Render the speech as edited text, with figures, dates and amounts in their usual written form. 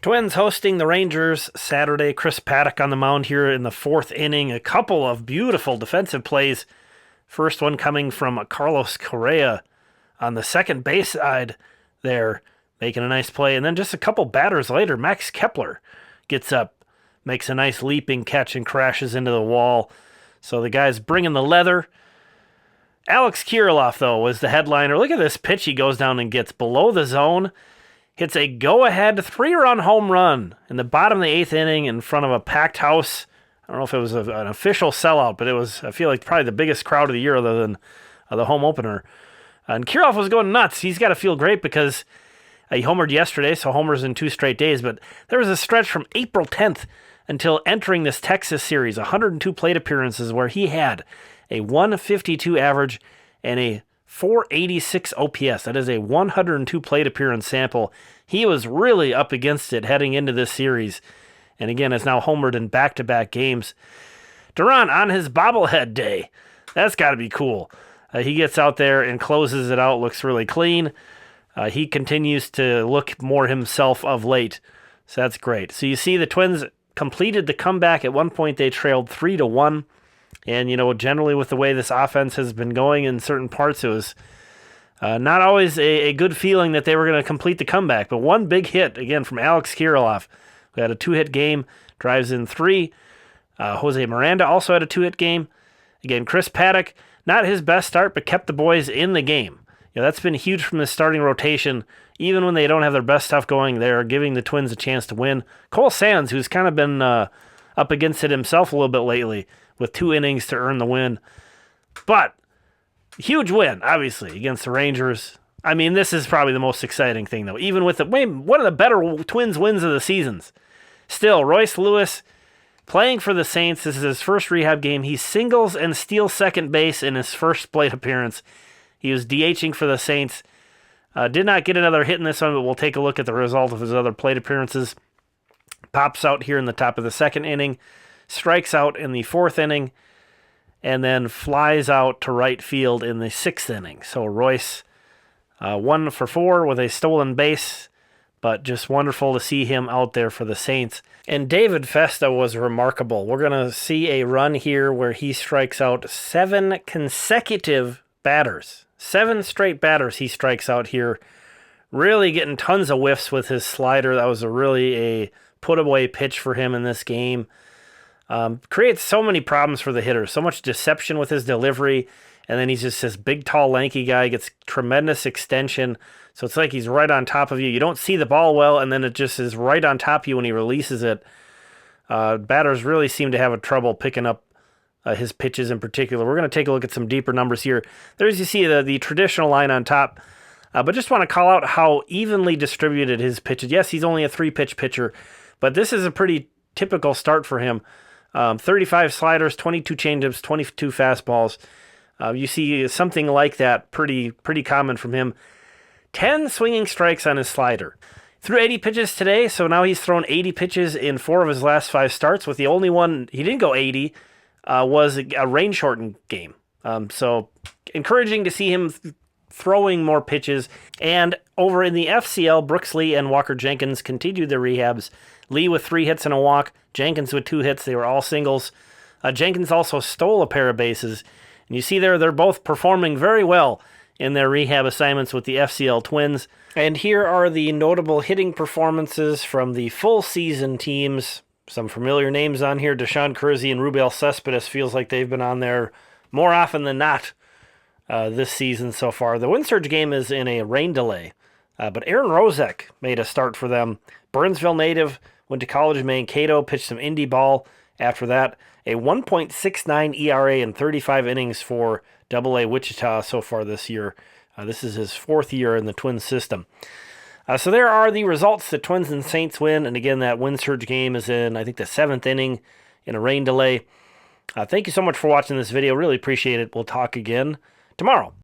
Twins hosting the Rangers Saturday. Chris Paddock on the mound here in the fourth inning. A couple of beautiful defensive plays. First one coming from Carlos Correa on the second base side there, making a nice play. And then just a couple batters later, Max Kepler gets up, makes a nice leaping catch and crashes into the wall. So the guy's bringing the leather. Alex Kiriloff, though, was the headliner. Look at this pitch he goes down and gets below the zone. Hits a go-ahead 3-run home run in the bottom of the eighth inning in front of a packed house. I don't know if it was an official sellout, but it was, I feel like, probably the biggest crowd of the year other than the home opener. And Kirilloff was going nuts. He's got to feel great because he homered yesterday, so homers in 2 straight days. But there was a stretch from April 10th until entering this Texas series, 102 plate appearances where he had a 152 average and a 486 OPS. That is a 102 plate appearance sample. He was really up against it heading into this series. And again, is now homered in back-to-back games. Duran on his bobblehead day. That's got to be cool. He gets out there and closes it out. Looks really clean. He continues to look more himself of late. So that's great. So you see the Twins completed the comeback. At one point, they trailed 3-1. And, you know, generally with the way this offense has been going in certain parts, it was not always a good feeling that they were going to complete the comeback. But one big hit, again, from Alex Kiriloff, who had a 2-hit game, drives in 3. Jose Miranda also had a 2-hit game. Again, Chris Paddock, not his best start, but kept the boys in the game. You know, that's been huge from the starting rotation. Even when they don't have their best stuff going, they're giving the Twins a chance to win. Cole Sands, who's kind of been up against it himself a little bit lately, with 2 innings to earn the win. But huge win, obviously, against the Rangers. I mean, this is probably the most exciting thing, though. Even with one of the better Twins wins of the seasons. Still, Royce Lewis playing for the Saints. This is his first rehab game. He singles and steals second base in his first plate appearance. He was DHing for the Saints. Did not get another hit in this one, but we'll take a look at the result of his other plate appearances. Pops out here in the top of the second inning. Strikes out in the 4th inning, and then flies out to right field in the 6th inning. So Royce, 1 for 4 with a stolen base, but just wonderful to see him out there for the Saints. And David Festa was remarkable. We're going to see a run here where he strikes out 7 consecutive batters. 7 straight batters he strikes out here. Really getting tons of whiffs with his slider. That was really a put-away pitch for him in this game. Creates so many problems for the hitters. So much deception with his delivery. And then he's just this big, tall, lanky guy. Gets tremendous extension. So it's like he's right on top of you. You don't see the ball well, and then it just is right on top of you when he releases it. Batters really seem to have a trouble picking up his pitches in particular. We're going to take a look at some deeper numbers here. There's, you see, the traditional line on top. But just want to call out how evenly distributed his pitches. Yes, he's only a 3-pitch pitcher, but this is a pretty typical start for him. 35 sliders, 22 changeups, 22 fastballs. You see something like that pretty common from him. 10 swinging strikes on his slider. Threw 80 pitches today, so now he's thrown 80 pitches in 4 of his last 5 starts, with the only one he didn't go 80 was a rain-shortened game. So encouraging to see him throwing more pitches. And over in the FCL, Brooks Lee and Walker Jenkins continued their rehabs. Lee with 3 hits and a walk. Jenkins with 2 hits. They were all singles. Jenkins also stole a pair of bases. And you see there, they're both performing very well in their rehab assignments with the FCL Twins. And here are the notable hitting performances from the full season teams. Some familiar names on here. Deshaun Kersey and Rubel Cespedes feels like they've been on there more often than not this season so far. The Wind Surge game is in a rain delay. But Aaron Rozek made a start for them. Burnsville native, went to college in Mankato, pitched some indie ball after that. A 1.69 ERA in 35 innings for AA Wichita so far this year. This is his 4th year in the Twins system. So there are the results. The Twins and Saints win. And again, that Wind Surge game is in, I think, the 7th inning in a rain delay. Thank you so much for watching this video. Really appreciate it. We'll talk again tomorrow.